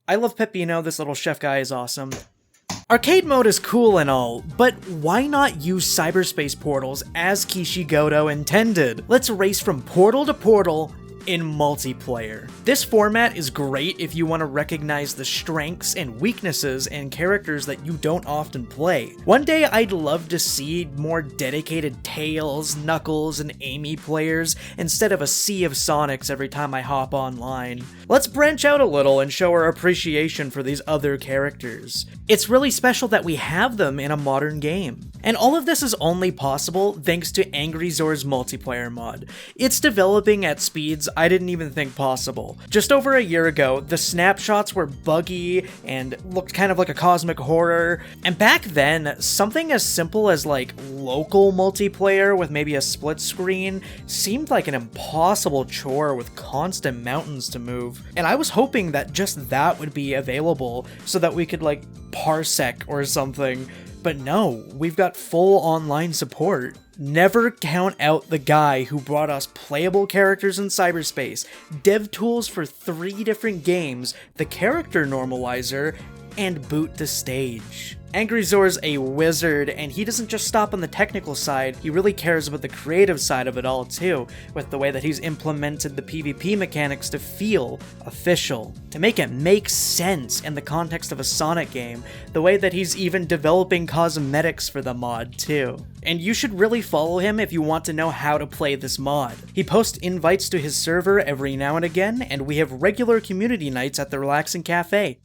I love Peppino, this little chef guy is awesome. Arcade mode is cool and all, but why not use cyberspace portals as Kishigoto intended? Let's race from portal to portal in multiplayer. This format is great if you want to recognize the strengths and weaknesses in characters that you don't often play. One day I'd love to see more dedicated Tails, Knuckles, and Amy players instead of a sea of Sonics every time I hop online. Let's branch out a little and show our appreciation for these other characters. It's really special that we have them in a modern game. And all of this is only possible thanks to Angry Zor's multiplayer mod. It's developing at speeds I didn't even think possible. Just over a year ago, the snapshots were buggy and looked kind of like a cosmic horror, and back then, something as simple as like local multiplayer with maybe a split screen seemed like an impossible chore with constant mountains to move. And I was hoping that just that would be available so that we could like parsec or something. But no, we've got full online support. Never count out the guy who brought us playable characters in cyberspace, dev tools for 3 different games, the character normalizer, and boot the stage. Angry Zor's a wizard, and he doesn't just stop on the technical side, he really cares about the creative side of it all too, with the way that he's implemented the PvP mechanics to feel official, to make it make sense in the context of a Sonic game, the way that he's even developing cosmetics for the mod too. And you should really follow him if you want to know how to play this mod. He posts invites to his server every now and again, and we have regular community nights at the Relaxing Cafe.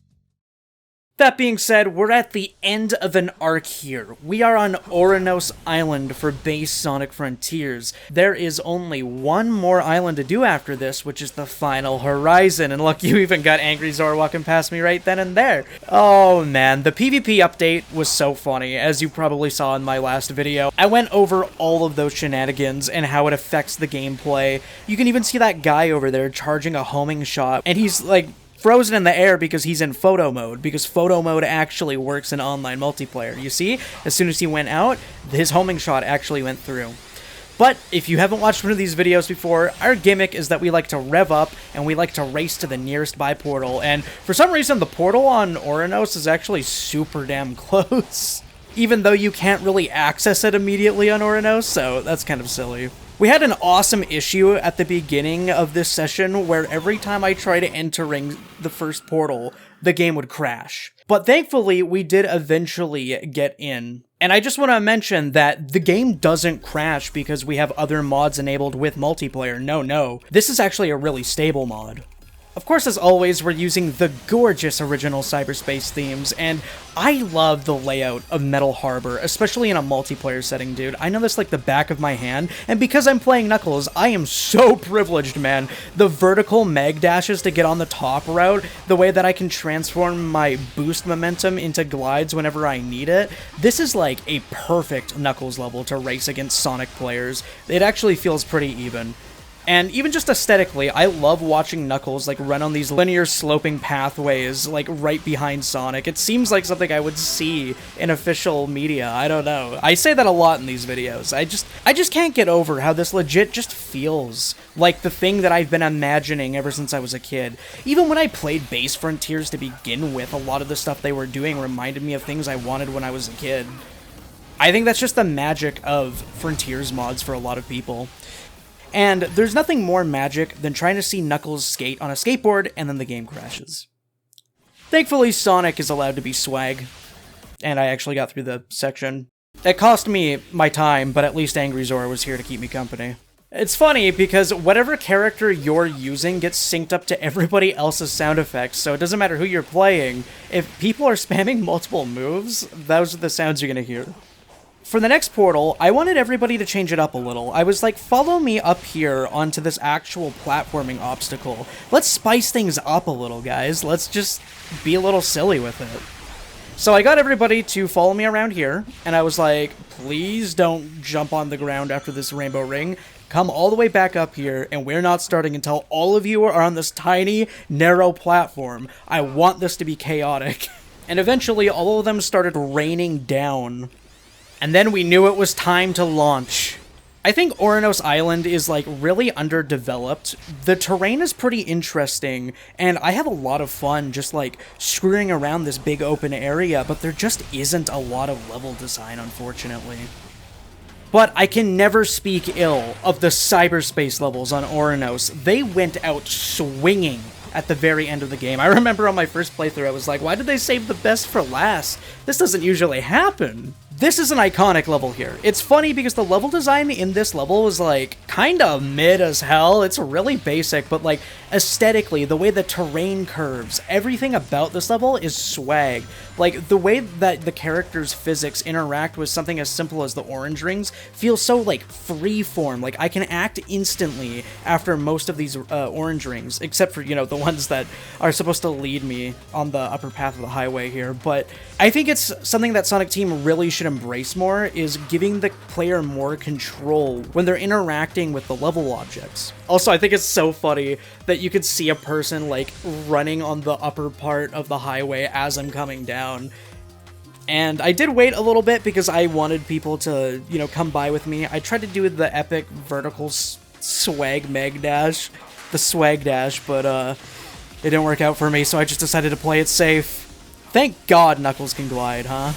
That being said, we're at the end of an arc here. We are on Ouranos Island for base Sonic Frontiers. There is only one more island to do after this, which is the final horizon. And look, you even got Angry Zor walking past me right then and there. Oh man, the PvP update was so funny, as you probably saw in my last video. I went over all of those shenanigans and how it affects the gameplay. You can even see that guy over there charging a homing shot, and he's like frozen in the air because he's in photo mode, because photo mode actually works in online multiplayer. You see, as soon as he went out, his homing shot actually went through. But if you haven't watched one of these videos before, our gimmick is that we like to rev up and we like to race to the nearest by portal, and for some reason the portal on Ouranos is actually super damn close, even though you can't really access it immediately on Ouranos, so that's kind of silly. We had an awesome issue at the beginning of this session where every time I tried entering the first portal, the game would crash. But thankfully, we did eventually get in. And I just want to mention that the game doesn't crash because we have other mods enabled with multiplayer. No. This is actually a really stable mod. Of course, as always, we're using the gorgeous original cyberspace themes, and I love the layout of Metal Harbor, especially in a multiplayer setting, dude. I know this like the back of my hand, and because I'm playing Knuckles, I am so privileged, man. The vertical meg dashes to get on the top route, the way that I can transform my boost momentum into glides whenever I need it. This is like a perfect Knuckles level to race against Sonic players. It actually feels pretty even. And even just aesthetically, I love watching Knuckles like run on these linear sloping pathways like right behind Sonic. It seems like something I would see in official media. I don't know. I say that a lot in these videos. I just can't get over how this legit just feels like the thing that I've been imagining ever since I was a kid. Even when I played Base Frontiers to begin with, a lot of the stuff they were doing reminded me of things I wanted when I was a kid. I think that's just the magic of Frontiers mods for a lot of people. And there's nothing more magic than trying to see Knuckles skate on a skateboard and then the game crashes. Thankfully, Sonic is allowed to be swag, and I actually got through the section. It cost me my time, but at least Angry Zor was here to keep me company. It's funny because whatever character you're using gets synced up to everybody else's sound effects, so it doesn't matter who you're playing. If people are spamming multiple moves, those are the sounds you're gonna hear. For the next portal, I wanted everybody to change it up a little. I was like, follow me up here onto this actual platforming obstacle. Let's spice things up a little, guys. Let's just be a little silly with it. So I got everybody to follow me around here, and I was like, please don't jump on the ground after this rainbow ring. Come all the way back up here, and we're not starting until all of you are on this tiny, narrow platform. I want this to be chaotic. And eventually, all of them started raining down. And then we knew it was time to launch. I think Ouranos Island is like really underdeveloped. The terrain is pretty interesting, and I have a lot of fun just like screwing around this big open area, but there just isn't a lot of level design, unfortunately. But I can never speak ill of the cyberspace levels on Ouranos. They went out swinging at the very end of the game. I remember on my first playthrough, I was like, why did they save the best for last? This doesn't usually happen. This is an iconic level here. It's funny because the level design in this level is like kinda mid as hell. It's really basic, but like aesthetically, the way the terrain curves, everything about this level is swag. Like the way that the characters' physics interact with something as simple as the orange rings feels so like free-form. Like I can act instantly after most of these orange rings, except for, you know, the ones that are supposed to lead me on the upper path of the highway here. But I think it's something that Sonic Team really should embrace more, is giving the player more control when they're interacting with the level objects. Also, I think it's so funny that you could see a person like running on the upper part of the highway as I'm coming down. And I did wait a little bit because I wanted people to, you know, come by with me. I tried to do the epic vertical swag meg dash, the swag dash, but it didn't work out for me, so I just decided to play it safe. Thank God Knuckles can glide, huh?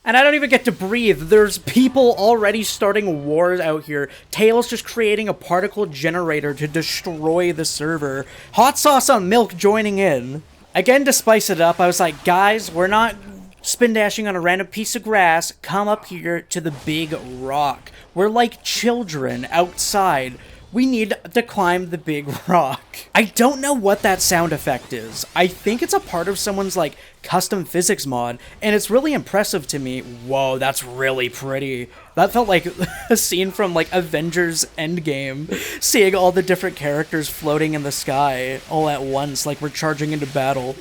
And I don't even get to breathe. There's people already starting wars out here. Tails just creating a particle generator to destroy the server. Hot Sauce on Milk joining in. Again, to spice it up, I was like, guys, we're not spin dashing on a random piece of grass. Come up here to the big rock. We're like children outside. We need to climb the big rock. I don't know what that sound effect is. I think it's a part of someone's like custom physics mod, and it's really impressive to me. Whoa, that's really pretty. That felt like a scene from like Avengers Endgame, seeing all the different characters floating in the sky all at once, like we're charging into battle.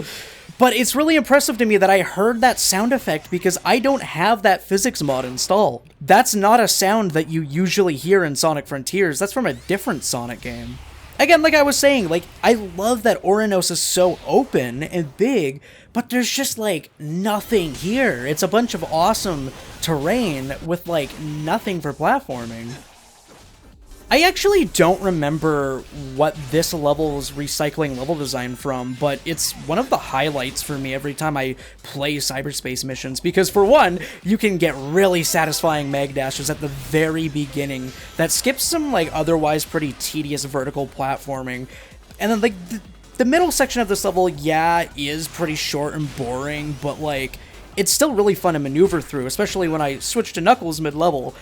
But it's really impressive to me that I heard that sound effect because I don't have that physics mod installed. That's not a sound that you usually hear in Sonic Frontiers. That's from a different Sonic game. Again, like I was saying, like, I love that Ouranos is so open and big, but there's just, like, nothing here. It's a bunch of awesome terrain with, like, nothing for platforming. I actually don't remember what this level's recycling level design from, but it's one of the highlights for me every time I play cyberspace missions, because for one, you can get really satisfying mag dashes at the very beginning that skips some like otherwise pretty tedious vertical platforming, and then like the middle section of this level, yeah, is pretty short and boring, but like it's still really fun to maneuver through, especially when I switch to Knuckles mid-level.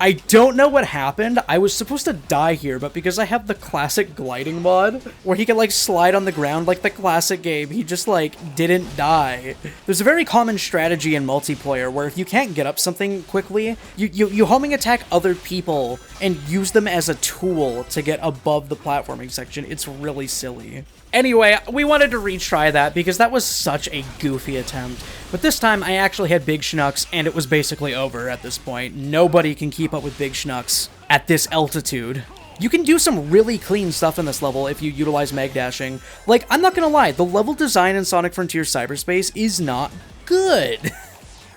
I don't know what happened. I was supposed to die here, but because I have the classic gliding mod, where he can, like, slide on the ground like the classic game, he just, like, didn't die. There's a very common strategy in multiplayer where if you can't get up something quickly, you homing attack other people and use them as a tool to get above the platforming section. It's really silly. Anyway, we wanted to retry that because that was such a goofy attempt. But this time, I actually had Big Schnucks, and it was basically over at this point. Nobody can keep up with Big Schnucks at this altitude. You can do some really clean stuff in this level if you utilize mag dashing. Like, I'm not gonna lie, the level design in Sonic Frontiers Cyberspace is not good.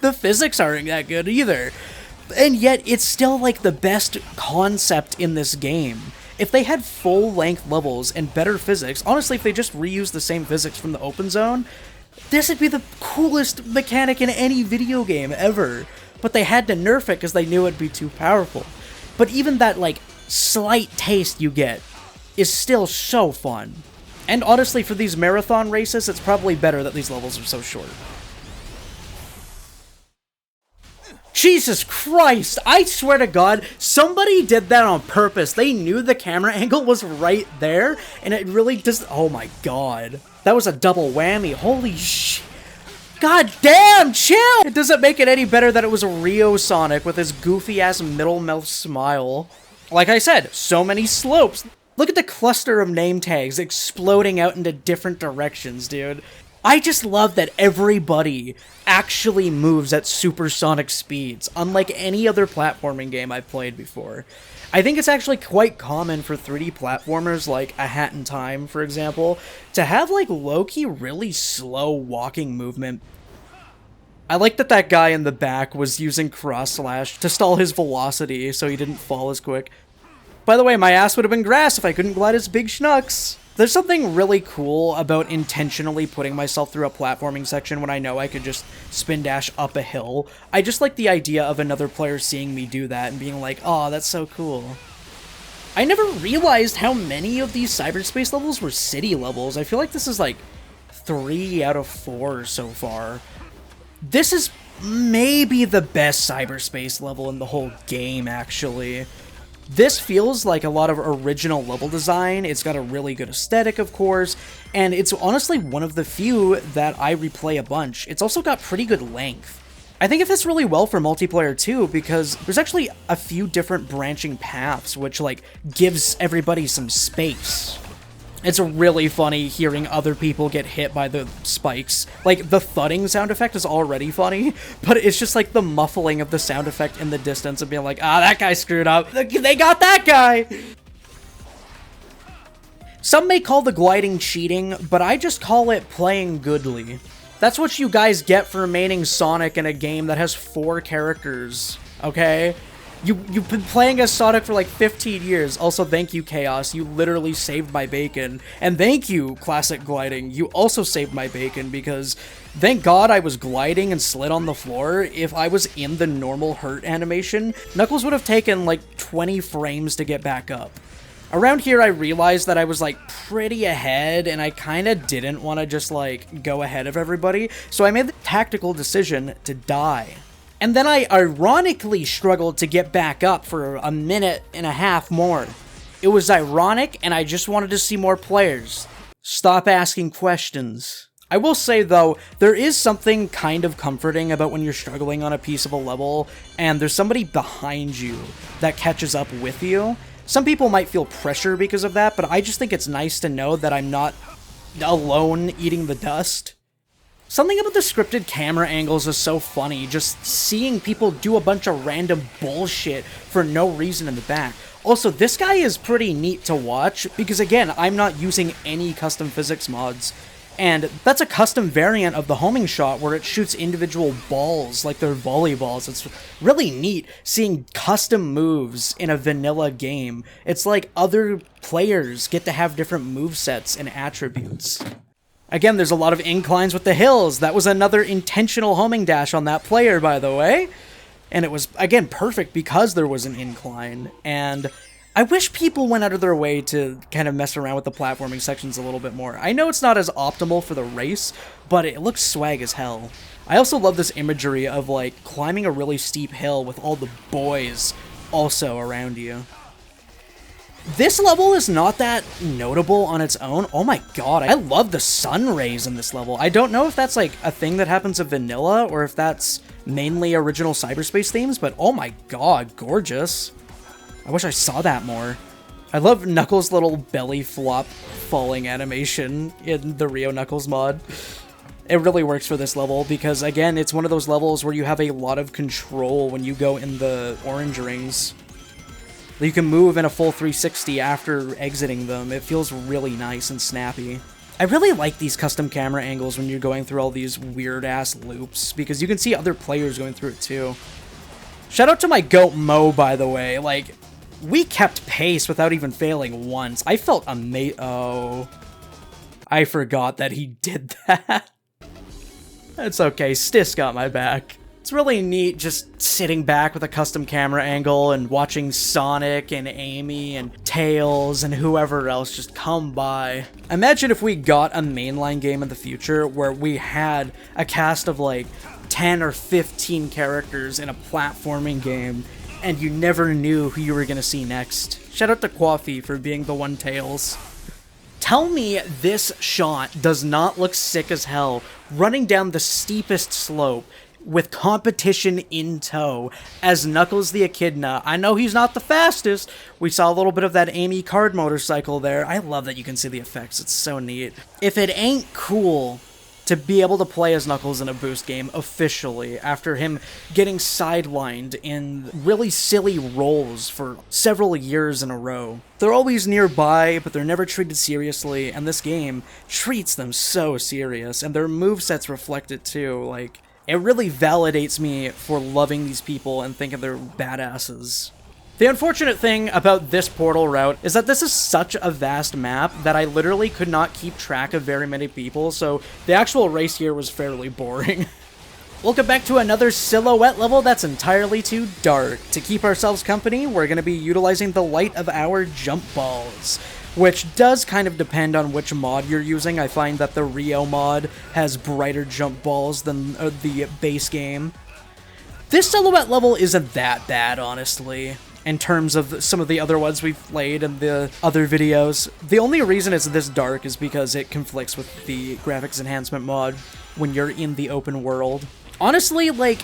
The physics aren't that good either. And yet, it's still, like, the best concept in this game. If they had full-length levels and better physics, honestly, if they just reused the same physics from the open zone, this would be the coolest mechanic in any video game ever. But they had to nerf it because they knew it'd be too powerful. But even that, like, slight taste you get is still so fun. And honestly, for these marathon races, it's probably better that these levels are so short. Jesus Christ, I swear to God, somebody did that on purpose. They knew the camera angle was right there, and it really just, oh my God. That was a double whammy, holy sh... God damn, chill! It doesn't make it any better that it was a Rio Sonic with his goofy-ass middle-mouth smile. Like I said, so many slopes. Look at the cluster of name tags exploding out into different directions, dude. I just love that everybody actually moves at supersonic speeds, unlike any other platforming game I've played before. I think it's actually quite common for 3D platformers like A Hat in Time, for example, to have like low-key really slow walking movement. I like that that guy in the back was using cross slash to stall his velocity so he didn't fall as quick. By the way, my ass would have been grass if I couldn't glide as big schnooks. There's something really cool about intentionally putting myself through a platforming section when I know I could just spin dash up a hill. I just like the idea of another player seeing me do that and being like, oh, that's so cool. I never realized how many of these cyberspace levels were city levels. I feel like this is like 3 out of 4 so far. This is maybe the best cyberspace level in the whole game, actually. This feels like a lot of original level design. It's got a really good aesthetic, of course, and it's honestly one of the few that I replay a bunch. It's also got pretty good length. I think it fits really well for multiplayer too, because there's actually a few different branching paths, which like gives everybody some space. It's really funny hearing other people get hit by the spikes. Like, the thudding sound effect is already funny, but it's just like the muffling of the sound effect in the distance and being like, ah, that guy screwed up. They got that guy! Some may call the gliding cheating, but I just call it playing goodly. That's what you guys get for remaining Sonic in a game that has 4 characters, okay? You've been playing as Sonic for like 15 years. Also, thank you, Chaos. You literally saved my bacon. And thank you, Classic Gliding. You also saved my bacon because thank God I was gliding and slid on the floor. If I was in the normal hurt animation, Knuckles would have taken like 20 frames to get back up. Around here, I realized that I was like pretty ahead and I kind of didn't want to just like go ahead of everybody. So I made the tactical decision to die. And then I ironically struggled to get back up for a minute and a half more. It was ironic, and I just wanted to see more players. Stop asking questions. I will say, though, there is something kind of comforting about when you're struggling on a piece of a level, and there's somebody behind you that catches up with you. Some people might feel pressure because of that, but I just think it's nice to know that I'm not alone eating the dust. Something about the scripted camera angles is so funny, just seeing people do a bunch of random bullshit for no reason in the back. Also, this guy is pretty neat to watch, because again, I'm not using any custom physics mods. And that's a custom variant of the homing shot where it shoots individual balls like they're volleyballs. It's really neat seeing custom moves in a vanilla game. It's like other players get to have different movesets and attributes. Again, there's a lot of inclines with the hills. That was another intentional homing dash on that player, by the way. And it was, again, perfect because there was an incline. And I wish people went out of their way to kind of mess around with the platforming sections a little bit more. I know it's not as optimal for the race, but it looks swag as hell. I also love this imagery of, like, climbing a really steep hill with all the boys also around you. This level is not that notable on its own. Oh my god, I love the sun rays in this level. I don't know if that's like a thing that happens in vanilla or if that's mainly original cyberspace themes, but oh my god, gorgeous. I wish I saw that more. I love Knuckles' little belly flop falling animation in the Rio Knuckles mod. It really works for this level because, again, it's one of those levels where you have a lot of control when you go in the orange rings. You can move in a full 360 after exiting them. It feels really nice and snappy. I really like these custom camera angles when you're going through all these weird-ass loops, because you can see other players going through it too. Shout out to my goat Mo, by the way. Like, we kept pace without even failing once. I felt oh. I forgot that he did that. That's okay, Stis got my back. It's really neat just sitting back with a custom camera angle and watching Sonic and Amy and Tails and whoever else just come by. Imagine if we got a mainline game in the future where we had a cast of like 10 or 15 characters in a platforming game and you never knew who you were gonna see next. Shout out to Coffee for being the one Tails. Tell me this shot does not look sick as hell running down the steepest slope with competition in tow as Knuckles the Echidna. I know he's not the fastest. We saw a little bit of that Amy card motorcycle there. I love that you can see the effects. It's so neat. If it ain't cool to be able to play as Knuckles in a boost game officially after him getting sidelined in really silly roles for several years in a row. They're always nearby, but they're never treated seriously, and this game treats them so serious, and their movesets reflect it too. Like, It really validates me for loving these people and thinking they're badasses. The unfortunate thing about this portal route is that this is such a vast map that I literally could not keep track of very many people, so the actual race here was fairly boring. Welcome back to another silhouette level that's entirely too dark. To keep ourselves company, we're going to be utilizing the light of our jump balls, which does kind of depend on which mod you're using. I find that the Rio mod has brighter jump balls than the base game. This silhouette level isn't that bad, honestly, in terms of some of the other ones we've played in the other videos. The only reason it's this dark is because it conflicts with the graphics enhancement mod when you're in the open world. Honestly, like,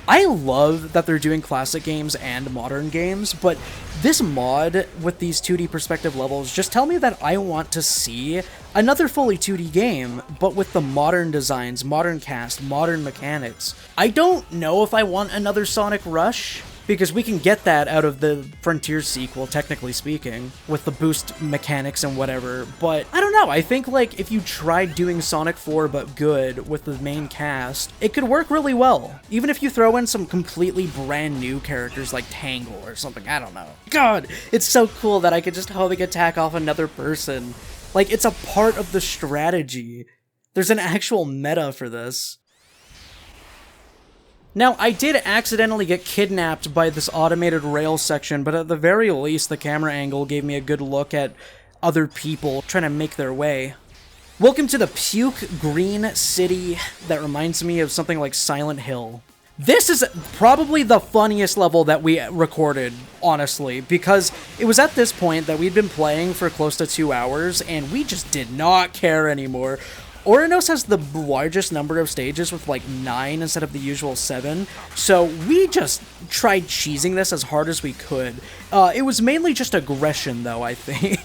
I love that they're doing classic games and modern games, but this mod with these 2D perspective levels just tell me that I want to see another fully 2D game, but with the modern designs, modern cast, modern mechanics. I don't know if I want another Sonic Rush, because we can get that out of the Frontier sequel, technically speaking, with the boost mechanics and whatever, but I don't know, I think, like, if you tried doing Sonic 4 but good with the main cast, it could work really well. Even if you throw in some completely brand new characters like Tangle or something, I don't know. God, it's so cool that I could just homing attack off another person. Like, it's a part of the strategy. There's an actual meta for this. Now, I did accidentally get kidnapped by this automated rail section, but at the very least, the camera angle gave me a good look at other people trying to make their way. Welcome to the puke green city that reminds me of something like Silent Hill. This is probably the funniest level that we recorded, honestly, because it was at this point that we'd been playing for close to 2 hours, and we just did not care anymore. Ouranos has the largest number of stages with like 9 instead of the usual 7, so we just tried cheesing this as hard as we could. It was mainly just aggression though, I think.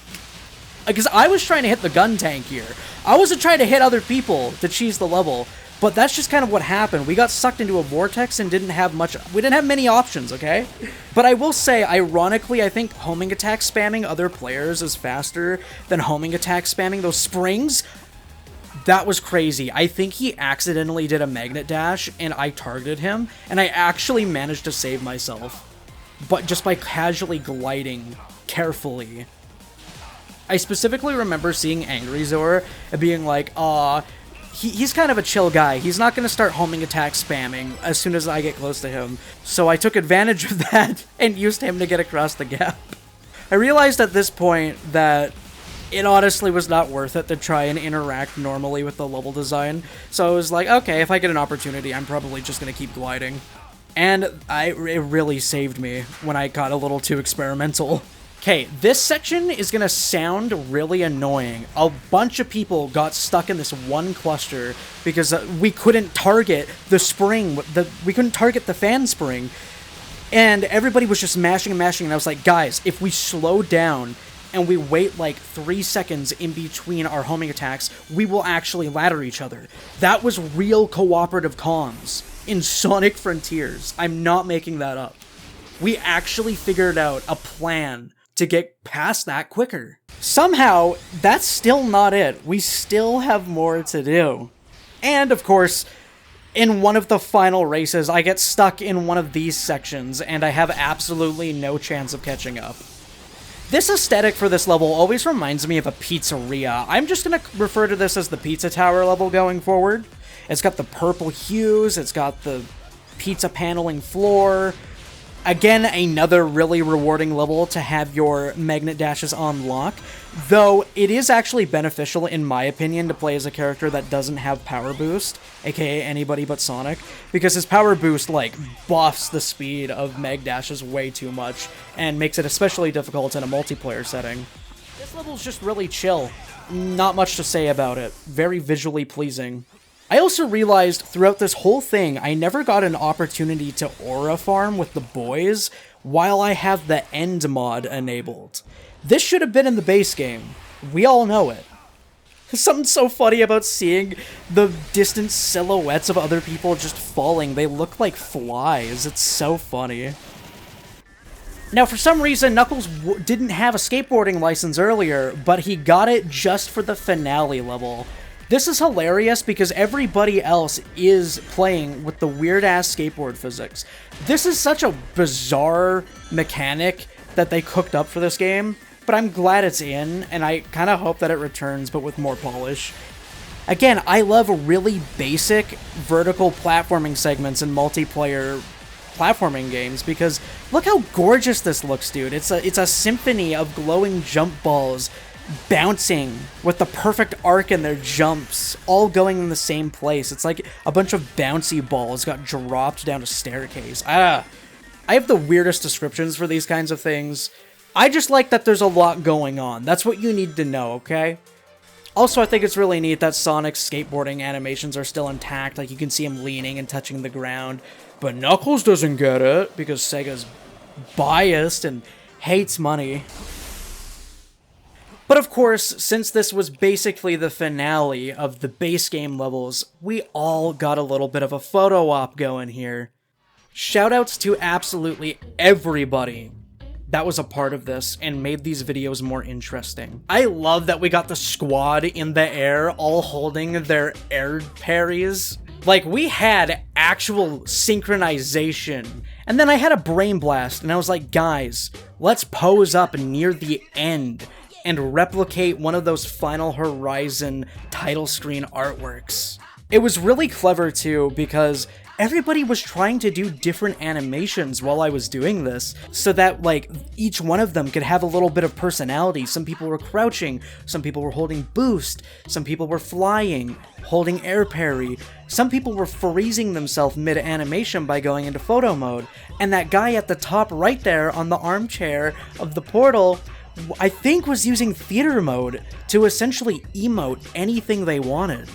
Because I was trying to hit the gun tank here. I wasn't trying to hit other people to cheese the level, but that's just kind of what happened. We got sucked into a vortex and we didn't have many options, okay? But I will say, ironically, I think homing attack spamming other players is faster than homing attack spamming those springs. That was crazy. I think he accidentally did a magnet dash, and I targeted him, and I actually managed to save myself. But just by casually gliding carefully. I specifically remember seeing Angry Zor and being like, he's kind of a chill guy. He's not going to start homing attack spamming as soon as I get close to him. So I took advantage of that and used him to get across the gap. I realized at this point that it honestly was not worth it to try and interact normally with the level design, so I was like, okay, if I get an opportunity, I'm probably just gonna keep gliding. And it really saved me when I got a little too experimental. Okay, this section is gonna sound really annoying. A bunch of people got stuck in this one cluster because we couldn't target the spring, we couldn't target the fan spring, and everybody was just mashing and mashing, and I was like, guys, if we slow down and we wait like 3 seconds in between our homing attacks, we will actually ladder each other. That was real cooperative comms in Sonic Frontiers. I'm not making that up. We actually figured out a plan to get past that quicker. Somehow, that's still not it. We still have more to do. And of course, in one of the final races, I get stuck in one of these sections, and I have absolutely no chance of catching up. This aesthetic for this level always reminds me of a pizzeria. I'm just going to refer to this as the pizza tower level going forward. It's got the purple hues, it's got the pizza paneling floor. Again, another really rewarding level to have your magnet dashes on lock, though it is actually beneficial, in my opinion, to play as a character that doesn't have power boost, aka anybody but Sonic, because his power boost, like, buffs the speed of mag dashes way too much, and makes it especially difficult in a multiplayer setting. This level's just really chill. Not much to say about it. Very visually pleasing. I also realized throughout this whole thing, I never got an opportunity to aura farm with the boys while I have the end mod enabled. This should have been in the base game. We all know it. Something so funny about seeing the distant silhouettes of other people just falling. They look like flies. It's so funny. Now, for some reason, Knuckles didn't have a skateboarding license earlier, but he got it just for the finale level. This is hilarious because everybody else is playing with the weird-ass skateboard physics. This is such a bizarre mechanic that they cooked up for this game, but I'm glad it's in, and I kind of hope that it returns, but with more polish. Again, I love really basic vertical platforming segments in multiplayer platforming games because look how gorgeous this looks, dude. It's a symphony of glowing jump balls bouncing with the perfect arc in their jumps, all going in the same place. It's like a bunch of bouncy balls got dropped down a staircase. I have the weirdest descriptions for these kinds of things. I just like that there's a lot going on. That's what you need to know, okay? Also, I think it's really neat that Sonic's skateboarding animations are still intact. Like, you can see him leaning and touching the ground. But Knuckles doesn't get it because Sega's biased and hates money. But of course, since this was basically the finale of the base game levels, we all got a little bit of a photo op going here. Shoutouts to absolutely everybody that was a part of this and made these videos more interesting. I love that we got the squad in the air all holding their air parries. Like, we had actual synchronization. And then I had a brain blast and I was like, guys, let's pose up near the end and replicate one of those Final Horizon title screen artworks. It was really clever too, because everybody was trying to do different animations while I was doing this, so that, like, each one of them could have a little bit of personality. Some people were crouching, some people were holding boost, some people were flying, holding air parry, some people were freezing themselves mid-animation by going into photo mode, and that guy at the top right there on the armchair of the portal, I think, was using theater mode to essentially emote anything they wanted.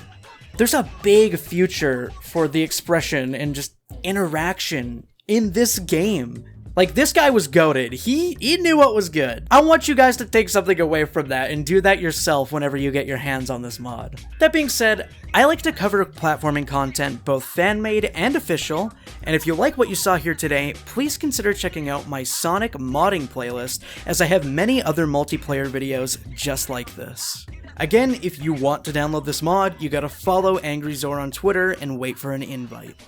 There's a big future for the expression and just interaction in this game. Like, this guy was goated. He knew what was good. I want you guys to take something away from that and do that yourself whenever you get your hands on this mod. That being said, I like to cover platforming content, both fan-made and official, and if you like what you saw here today, please consider checking out my Sonic modding playlist, as I have many other multiplayer videos just like this. Again, if you want to download this mod, you gotta follow Angry Zor on Twitter and wait for an invite.